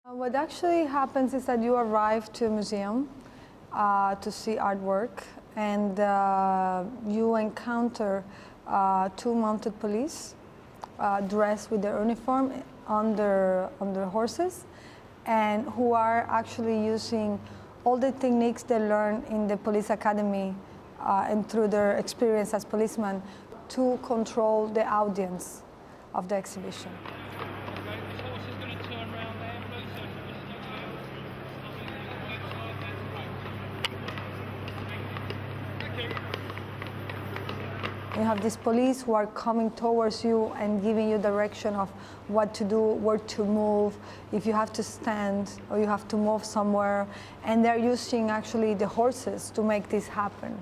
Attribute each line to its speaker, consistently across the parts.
Speaker 1: What actually happens is that you arrive to a museum to see artwork, and you encounter two mounted police dressed with their uniform on their horses, and who are actually using all the techniques they learn in the police academy and through their experience as policemen to control the audience of the exhibition. You have these police who are coming towards you and giving you direction of what to do, where to move, if you have to stand or you have to move somewhere. And they're using actually the horses to make this happen,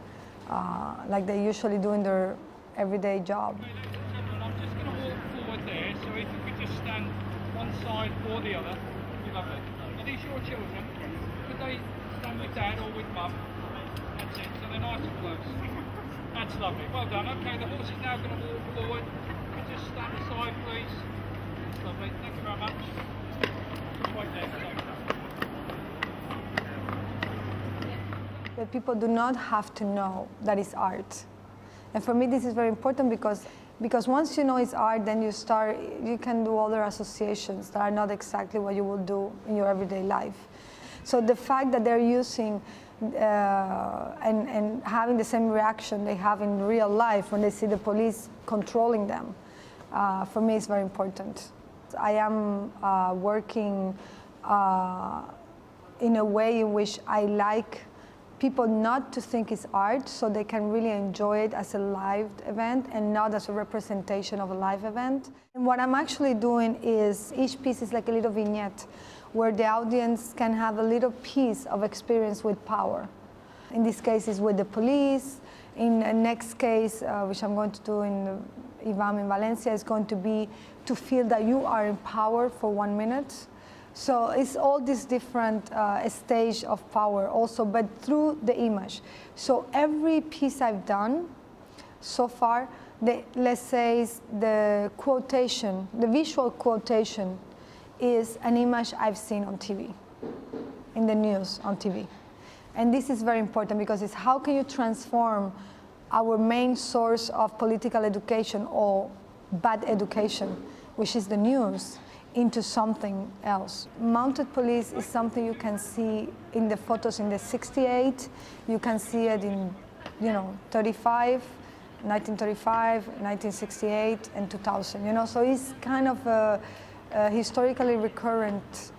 Speaker 1: like they usually do in their everyday job.
Speaker 2: I'm just going to walk forward there, so if you could just stand one side or the other, you love it. Are these your children? Could they stand with dad or with mum? That's it, so they're nice and close. That's lovely, well done. Okay, the horse is now going to walk forward. Could you just stand aside, please? That's lovely, thank you very much. Just wait there,
Speaker 1: That people do not have to know that it's art. And for me this is very important because once you know it's art, then you can do other associations that are not exactly what you will do in your everyday life. So the fact that they're using and having the same reaction they have in real life when they see the police controlling them, for me is very important. I am working in a way in which I like people not to think it's art, so they can really enjoy it as a live event and not as a representation of a live event. And what I'm actually doing is each piece is like a little vignette where the audience can have a little piece of experience with power. In this case, it's with the police. In the next case, which I'm going to do in the IVAM in Valencia, is going to be to feel that you are in power for 1 minute. So it's all these different stage of power also, but through the image. So every piece I've done so far, let's say the quotation, the visual quotation is an image I've seen on TV, in the news on TV. And this is very important because it's how can you transform our main source of political education or bad education, which is the news, into something else. Mounted police is something you can see in the photos in the 68, you can see it in 35, 1935, 1968, and 2000, so it's kind of a historically recurrent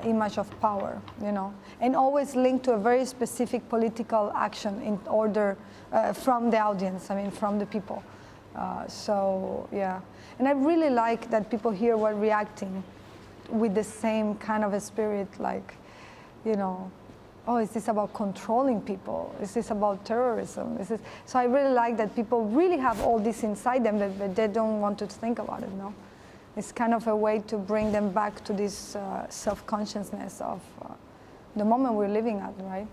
Speaker 1: image of power, and always linked to a very specific political action in order from the audience, from the people. So, yeah. And I really like that people here were reacting with the same kind of a spirit, like, oh, is this about controlling people? Is this about terrorism? So I really like that people really have all this inside them, but they don't want to think about it, no? It's kind of a way to bring them back to this self-consciousness of the moment we're living at, right?